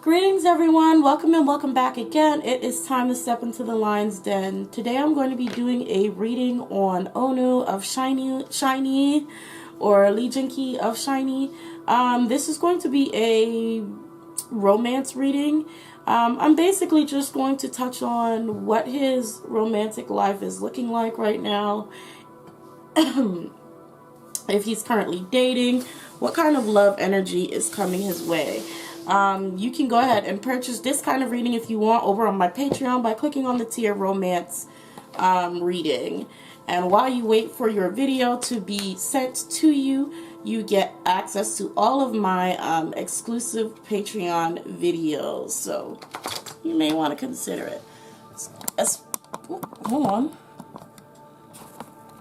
Greetings everyone, welcome and welcome back again. It is time to step into the lion's den. Today I'm going to be doing a reading on Onew of SHINee or Lee Jinki of SHINee. This is going to be a romance reading. I'm basically just going to touch on what his romantic life is looking like right now. If he's currently dating, what kind of love energy is coming his way. You can go ahead and purchase this kind of reading if you want over on my Patreon by clicking on the tier romance reading. And while you wait for your video to be sent to you, you get access to all of my exclusive Patreon videos. So you may want to consider it. Hold on.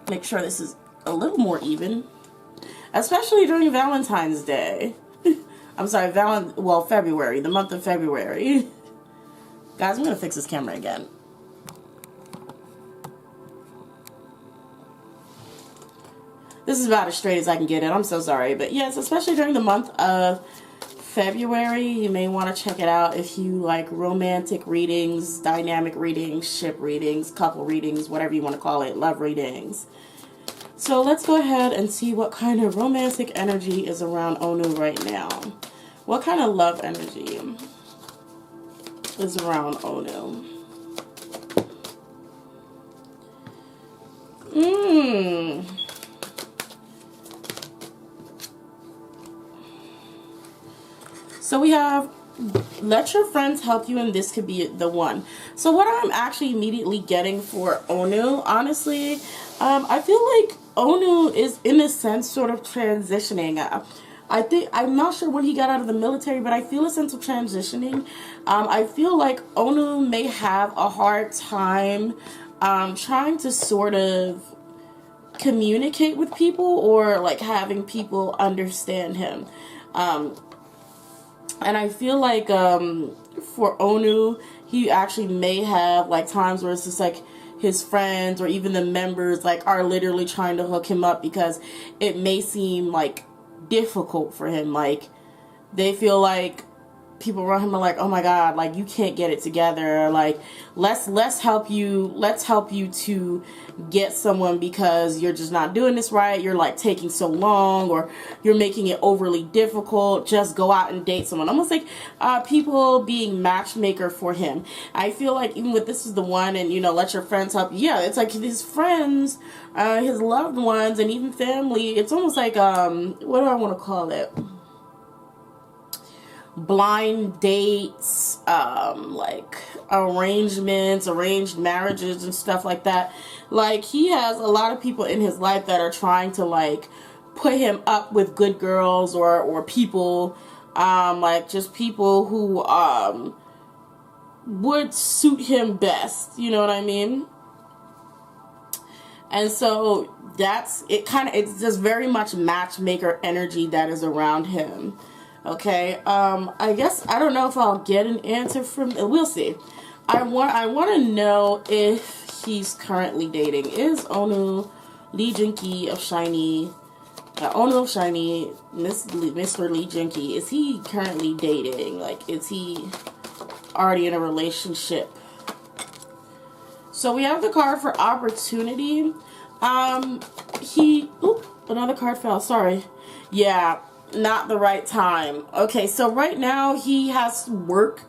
Make sure this is a little more even. Especially during Valentine's Day. I'm sorry, February, the month of February. Guys, I'm going to fix this camera again. This is about as straight as I can get it. I'm so sorry. But yes, especially during the month of February, you may want to check it out if you like romantic readings, dynamic readings, ship readings, couple readings, whatever you want to call it, love readings. So let's go ahead and see what kind of romantic energy is around Onew right now. What kind of love energy is around Onew? So we have, let your friends help you and this could be the one. So what I'm actually immediately getting for Onew, honestly, I feel like Onew is in a sense sort of transitioning. I'm not sure when he got out of the military, but I feel a sense of transitioning. I feel like Onew may have a hard time trying to sort of communicate with people or like having people understand him. And I feel like for Onew, he actually may have like times where it's just like his friends or even the members like are literally trying to hook him up because it may seem like difficult for him. Like they feel like people around him are like, oh my god, like you can't get it together, like let's help you to get someone because you're just not doing this right, you're like taking so long, or you're making it overly difficult, just go out and date someone. Almost like people being matchmaker for him. I feel like even with this is the one, and you know, let your friends help you. Yeah, it's like his friends, his loved ones, and even family. It's almost like what do I want to call it, blind dates, like arranged marriages and stuff like that. Like he has a lot of people in his life that are trying to like put him up with good girls or people, like just people who would suit him best, you know what I mean? And so that's it. It's just very much matchmaker energy that is around him. Okay, I guess I don't know if I'll get an answer from, we'll see. I want to know if he's currently dating. Is Onew Lee Jinki of SHINee, Onew of SHINee, Mr. Lee Jinki, is he currently dating? Like, is he already in a relationship? So we have the card for opportunity. Another card fell, sorry. Yeah. Not the right time. Okay, so right now he has work,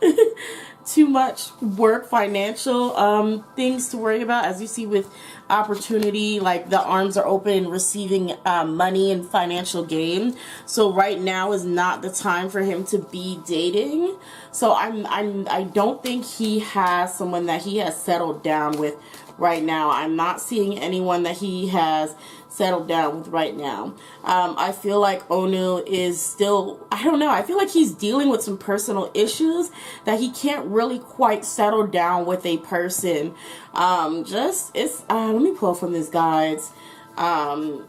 too much work, financial things to worry about. As you see with opportunity, like the arms are open, receiving money and financial gain. So right now is not the time for him to be dating. So I don't think he has someone that he has settled down with right now. I'm not seeing anyone that he has settled down with right now. I feel like Onew is still, I don't know, I feel like he's dealing with some personal issues that he can't really quite settle down with a person. Let me pull from his guides. Lee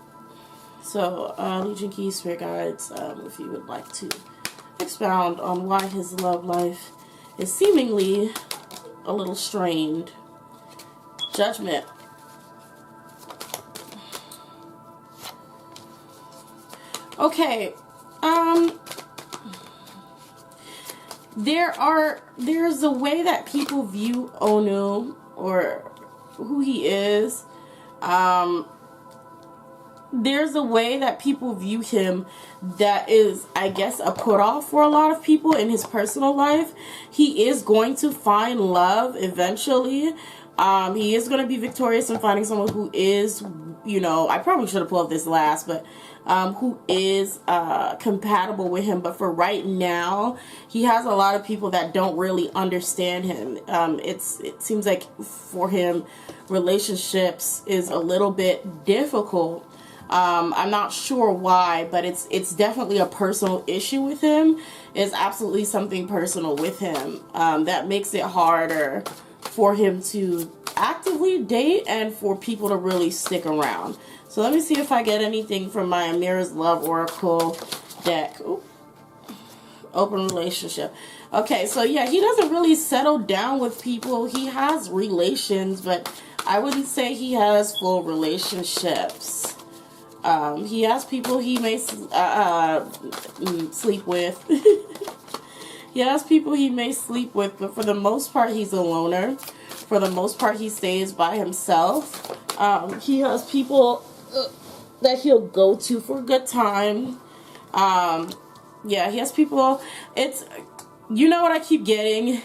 Jinki Spirit Guides, if you would like to expound on why his love life is seemingly a little strained. Judgment. Okay, there's a way that people view Onew or who he is. There's a way that people view him that is, I guess, a put off for a lot of people in his personal life. He is going to find love eventually. He is going to be victorious in finding someone who is, you know, I probably should have pulled up this last, but who is compatible with him. But for right now, he has a lot of people that don't really understand him. It seems like for him, relationships is a little bit difficult. I'm not sure why, but it's definitely a personal issue with him. It's absolutely something personal with him that makes it harder for him to actively date and for people to really stick around. So let me see if I get anything from my Amira's Love Oracle deck. Ooh. Open relationship. Okay, so yeah, he doesn't really settle down with people. He has relations, but I wouldn't say he has full relationships. He has people he may sleep with. He has people he may sleep with, but for the most part, he's a loner. For the most part, he stays by himself. He has people that he'll go to for a good time. Yeah, he has people. It's, you know what I keep getting?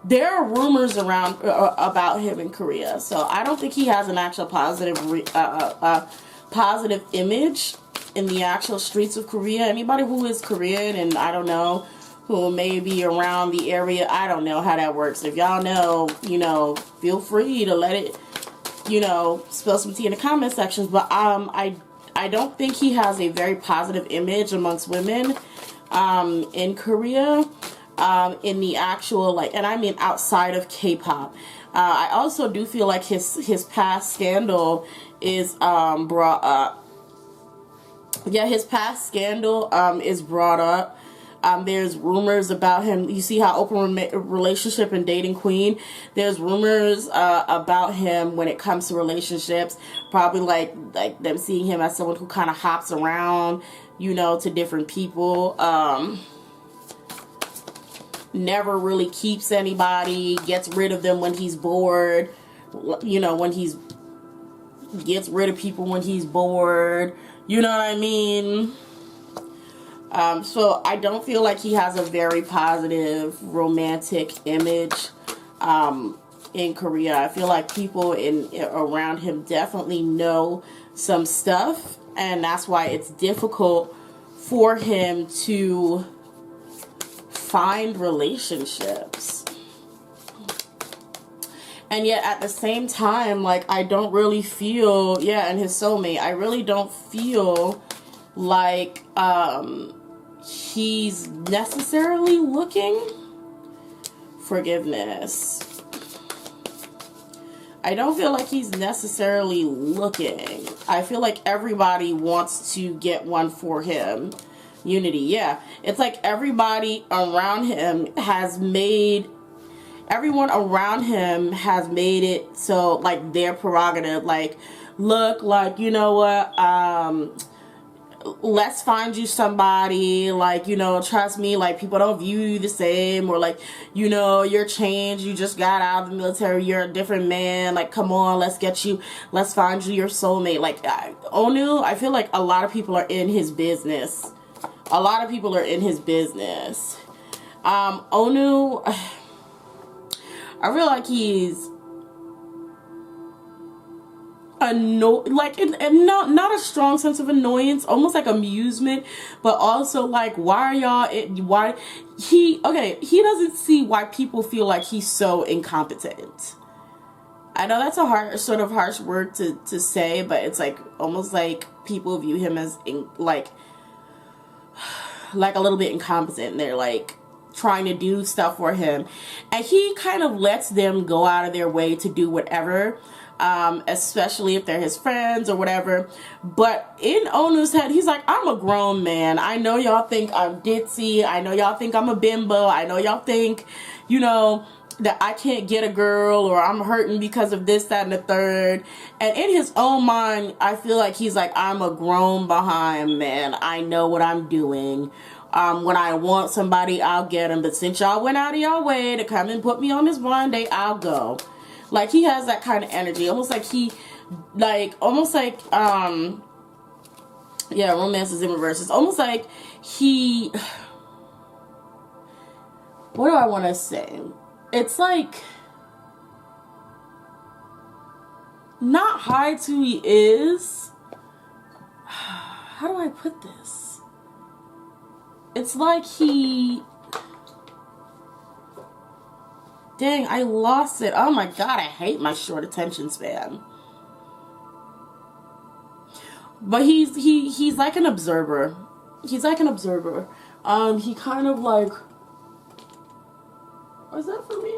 There are rumors around about him in Korea, so I don't think he has an actual positive image in the actual streets of Korea. Anybody who is Korean and I don't know, who may be around the area, I don't know how that works. If y'all know, you know, feel free to let it, you know, spill some tea in the comment sections. But I don't think he has a very positive image amongst women in Korea. In the actual, like, and I mean outside of K-pop. I also do feel like his past scandal is brought up. Yeah, his past scandal is brought up. There's rumors about him. You see how open relationship and dating queen. There's rumors about him when it comes to relationships. Probably like them seeing him as someone who kind of hops around, you know, to different people. Never really keeps anybody, gets rid of them when he's bored, you know, gets rid of people when he's bored, you know what I mean? So I don't feel like he has a very positive romantic image in Korea. I feel like people around him definitely know some stuff, and that's why it's difficult for him to find relationships. And yet at the same time, like, I don't really feel, yeah, and his soulmate, I really don't feel like he's necessarily looking forgiveness. I don't feel like he's necessarily looking. I feel like everybody wants to get one for him. Unity, yeah. It's like everybody around him has made, everyone around him has made it so, like, their prerogative, like, look, like, you know what, let's find you somebody, like, you know, trust me, like, people don't view you the same, or like, you know, you're changed, you just got out of the military, you're a different man, like, come on, let's find you your soulmate. Like, Onew, I feel like a lot of people are in his business. A lot of people are in his business. Onew, I feel like he's like, and not a strong sense of annoyance, almost like amusement, but also like, why are y'all, he doesn't see why people feel like he's so incompetent. I know that's a harsh word to say, but it's like almost like people view him as like a little bit incompetent, and they're like trying to do stuff for him, and he kind of lets them go out of their way to do whatever, especially if they're his friends or whatever. But in Onew's head, he's like, I'm a grown man. I know y'all think I'm ditzy. I know y'all think I'm a bimbo. I know y'all think, you know, that I can't get a girl, or I'm hurting because of this, that, and the third. And in his own mind, I feel like he's like, I'm a grown behind man. I know what I'm doing. When I want somebody, I'll get them. But since y'all went out of y'all way to come and put me on this blind date, I'll go. Like, he has that kind of energy. Almost like yeah, romance is in reverse. It's almost like he, what do I want to say? It's like, not hides who he is. How do I put this? It's like he, dang, I lost it. Oh my God, I hate my short attention span. But he's like an observer. He's like an observer. He kind of like, was that for me?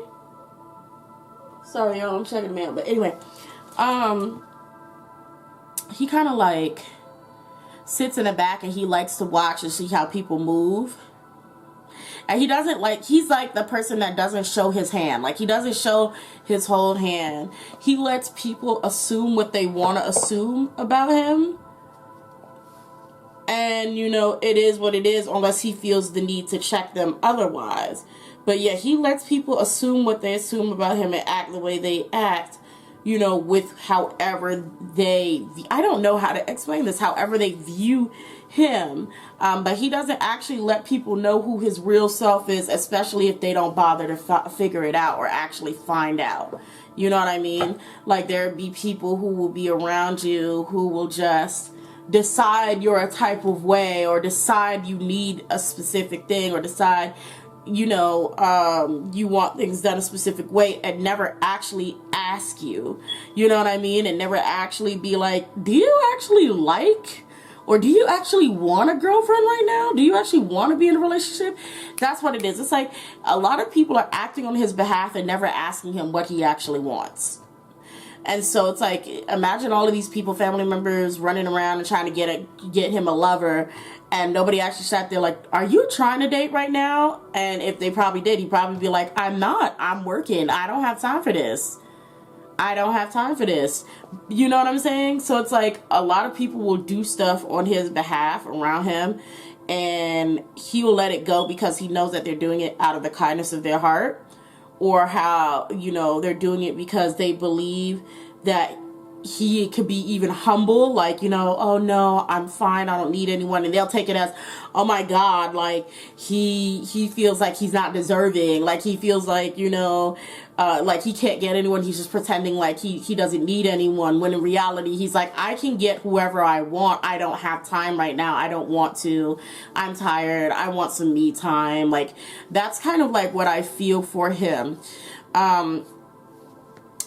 Sorry, y'all, I'm checking the mail. But anyway, he kind of like sits in the back and he likes to watch and see how people move. And he doesn't like, he's like the person that doesn't show his hand. Like, he doesn't show his whole hand. He lets people assume what they want to assume about him. And, you know, it is what it is unless he feels the need to check them otherwise. But yeah, he lets people assume what they assume about him and act the way they act, you know, with however they, I don't know how to explain this, however they view him. But he doesn't actually let people know who his real self is, especially if they don't bother to figure it out or actually find out. You know what I mean? Like, there'd be people who will be around you who will just decide you're a type of way, or decide you need a specific thing, or decide, you know, you want things done a specific way, and never actually ask you. You know what I mean? And never actually be like, do you actually like, or do you actually want a girlfriend right now? Do you actually want to be in a relationship? That's what it is. It's like a lot of people are acting on his behalf and never asking him what he actually wants. And so it's like, imagine all of these people, family members, running around and trying to get him a lover, and nobody actually sat there like, are you trying to date right now? And if they probably did, he'd probably be like, I'm not. I'm working. I don't have time for this. I don't have time for this. You know what I'm saying? So it's like a lot of people will do stuff on his behalf around him, and he will let it go because he knows that they're doing it out of the kindness of their heart. Or how, you know, they're doing it because they believe that he could be even humble, like, you know, oh no, I'm fine, I don't need anyone. And they'll take it as, oh my God, like he feels like he's not deserving, like he feels like, you know, like he can't get anyone, he's just pretending like he doesn't need anyone, when in reality he's like, I can get whoever I want, I don't have time right now, I don't want to, I'm tired, I want some me time. Like, that's kind of like what I feel for him.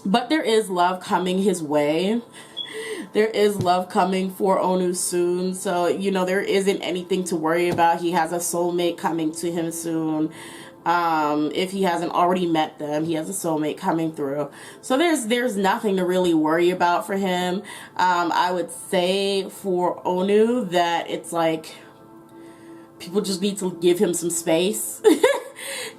But there is love coming his way. There is love coming for Onew soon. So, you know, there isn't anything to worry about. He has a soulmate coming to him soon. If he hasn't already met them, he has a soulmate coming through. So there's nothing to really worry about for him. I would say for Onew that it's like, people just need to give him some space.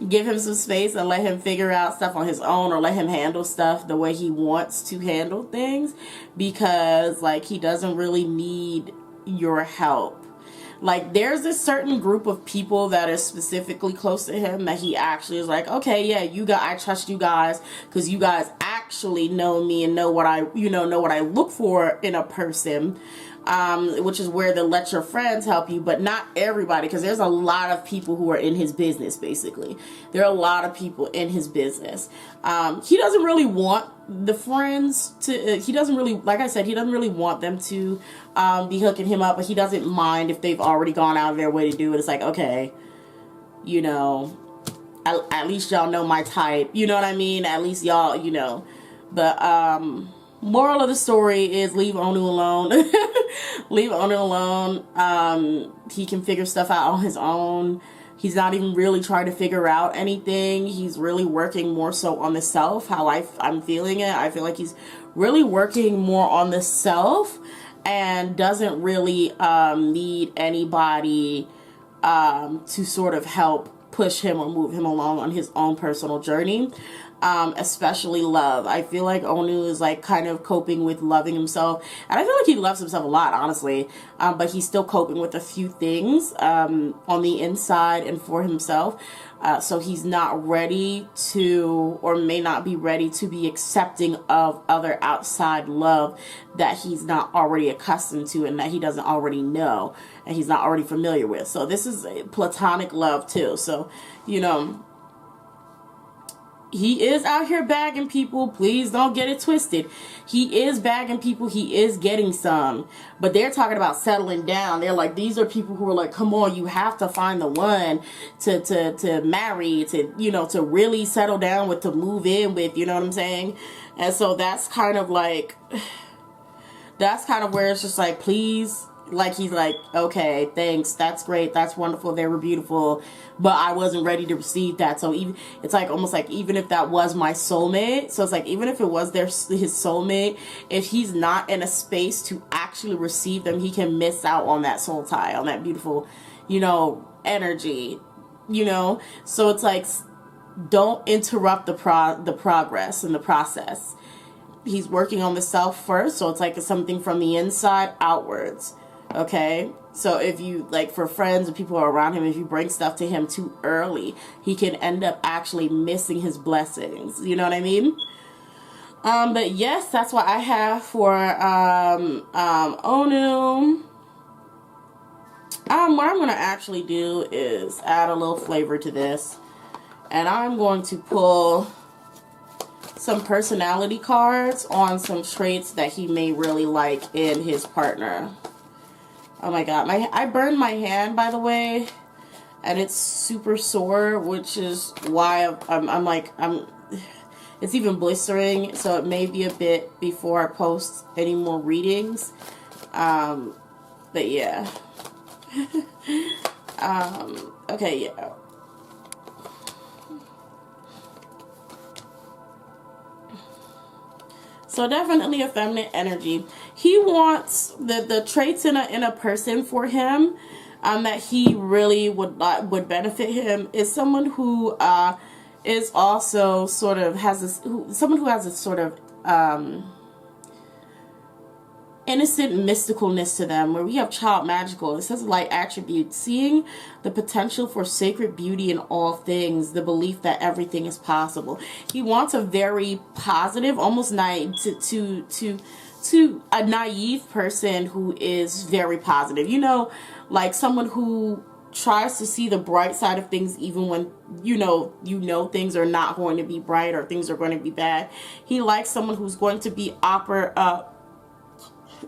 Give him some space and let him figure out stuff on his own, or let him handle stuff the way he wants to handle things, because like he doesn't really need your help. Like, there's a certain group of people that is specifically close to him that he actually is like, okay, yeah, I trust you guys because you guys actually know me and know what I look for in a person. Which is where the let your friends help you, but not everybody, because there's a lot of people who are in his business, basically. There are a lot of people in his business. He doesn't really want the friends to, he doesn't really, like I said, he doesn't really want them to be hooking him up, but he doesn't mind if they've already gone out of their way to do it. It's like, okay, you know, at least y'all know my type. You know what I mean? At least y'all, you know. But, moral of the story is leave Onew alone. Leave Onew alone. He can figure stuff out on his own. He's not even really trying to figure out anything. He's really working more so on the self, how I'm feeling it. I feel like he's really working more on the self and doesn't really need anybody to sort of help push him or move him along on his own personal journey. Especially love. I feel like Onew is like kind of coping with loving himself, and I feel like he loves himself a lot, honestly, but he's still coping with a few things on the inside and for himself. So he's not ready to, or may not be ready to, be accepting of other outside love that he's not already accustomed to and that he doesn't already know and he's not already familiar with. So this is a platonic love too. So, you know, he is out here bagging people. Please don't get it twisted. He is bagging people. He is getting some. But they're talking about settling down. They're like, these are people who are like, come on, you have to find the one to marry, to, you know, to really settle down with, to move in with, you know what I'm saying? And so that's kind of like, that's kind of where it's just like, please. Like, he's like, okay, thanks, that's great, that's wonderful, they were beautiful, but I wasn't ready to receive that. So even, it's like almost like, even if that was my soulmate, so it's like, even if it was his soulmate, if he's not in a space to actually receive them, he can miss out on that soul tie, on that beautiful, you know, energy, you know. So it's like, don't interrupt the progress and the process. He's working on the self first, so it's like it's something from the inside outwards. Okay, so if you, like, for friends and people who are around him, if you bring stuff to him too early, he can end up actually missing his blessings. You know what I mean? But yes, that's what I have for Onew. What I'm going to actually do is add a little flavor to this. And I'm going to pull some personality cards on some traits that he may really like in his partner. Oh my god, I burned my hand, by the way, and it's super sore, which is why I'm it's even blistering, so it may be a bit before I post any more readings. But yeah. Okay, yeah. So definitely a feminine energy. He wants the traits in a person for him that he really would benefit him is someone who is also sort of has this, someone who has a sort of innocent mysticalness to them, where we have child magical. It says light attributes, seeing the potential for sacred beauty in all things, the belief that everything is possible. He wants a very positive, almost naive to a naive person who is very positive. You know, like someone who tries to see the bright side of things even when you know things are not going to be bright or things are going to be bad. He likes someone who's going to be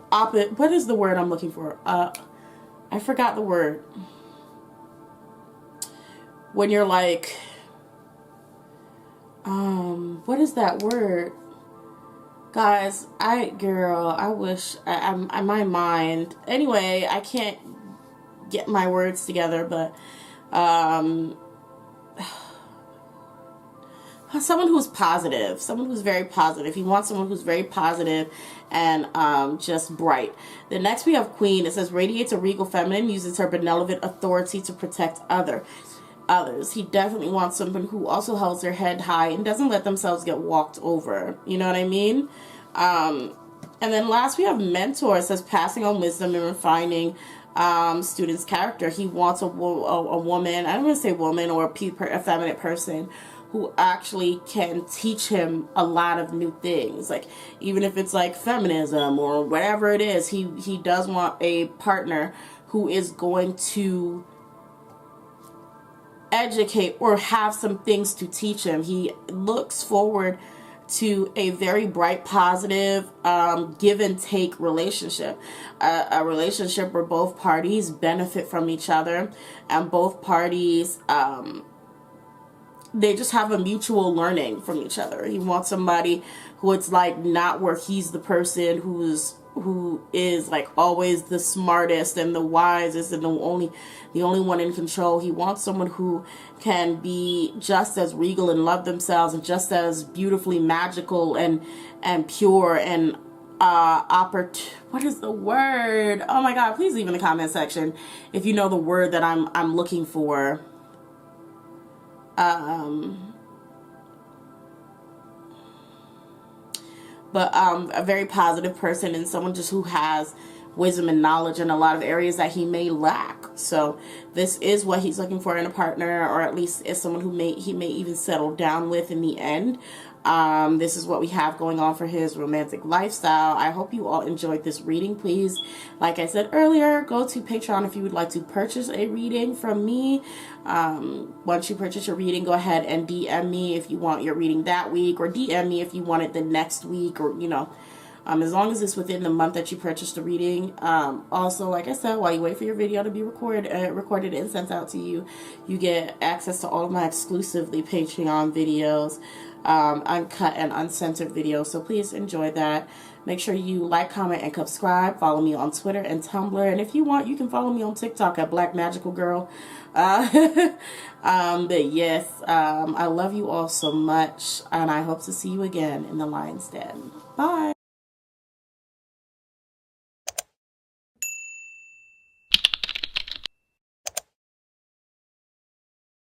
what is the word I'm looking for? I forgot the word. When you're like, what is that word? Guys, I wish, my mind, anyway, I can't get my words together, but, someone who's positive, someone who's very positive. He wants someone who's very positive and just bright. The next we have Queen. It says radiates a regal feminine, uses her benevolent authority to protect others. He definitely wants someone who also holds their head high and doesn't let themselves get walked over. You know what I mean? And then last we have Mentor. It says passing on wisdom and refining student's character. He wants a woman, I don't want to say woman, or a feminine person who actually can teach him a lot of new things. Like, even if it's like feminism or whatever it is, he does want a partner who is going to educate or have some things to teach him. He looks forward to a very bright, positive, give and take relationship. A relationship where both parties benefit from each other and both parties, they just have a mutual learning from each other. He wants somebody who it's like not where he's the person who is like always the smartest and the wisest and the only one in control. He wants someone who can be just as regal and love themselves and just as beautifully magical and pure and what is the word? Oh my god, please leave in the comment section if you know the word that I'm looking for. But a very positive person, and someone just who has wisdom and knowledge in a lot of areas that he may lack. So this is what he's looking for in a partner, or at least as someone who he may even settle down with in the end. This is what we have going on for his romantic lifestyle. I hope you all enjoyed this reading. Please, like I said earlier, go to Patreon if you would like to purchase a reading from me. Once you purchase your reading, go ahead and DM me if you want your reading that week, or DM me if you want it the next week, or, you know, as long as it's within the month that you purchased the reading. Also, like I said, while you wait for your video to be recorded and sent out to you, you get access to all of my exclusively Patreon videos, uncut and uncensored videos. So please enjoy that. Make sure you like, comment, and subscribe. Follow me on Twitter and Tumblr. And if you want, you can follow me on TikTok at Black Magical Girl. But yes, I love you all so much, and I hope to see you again in the lion's den. Bye.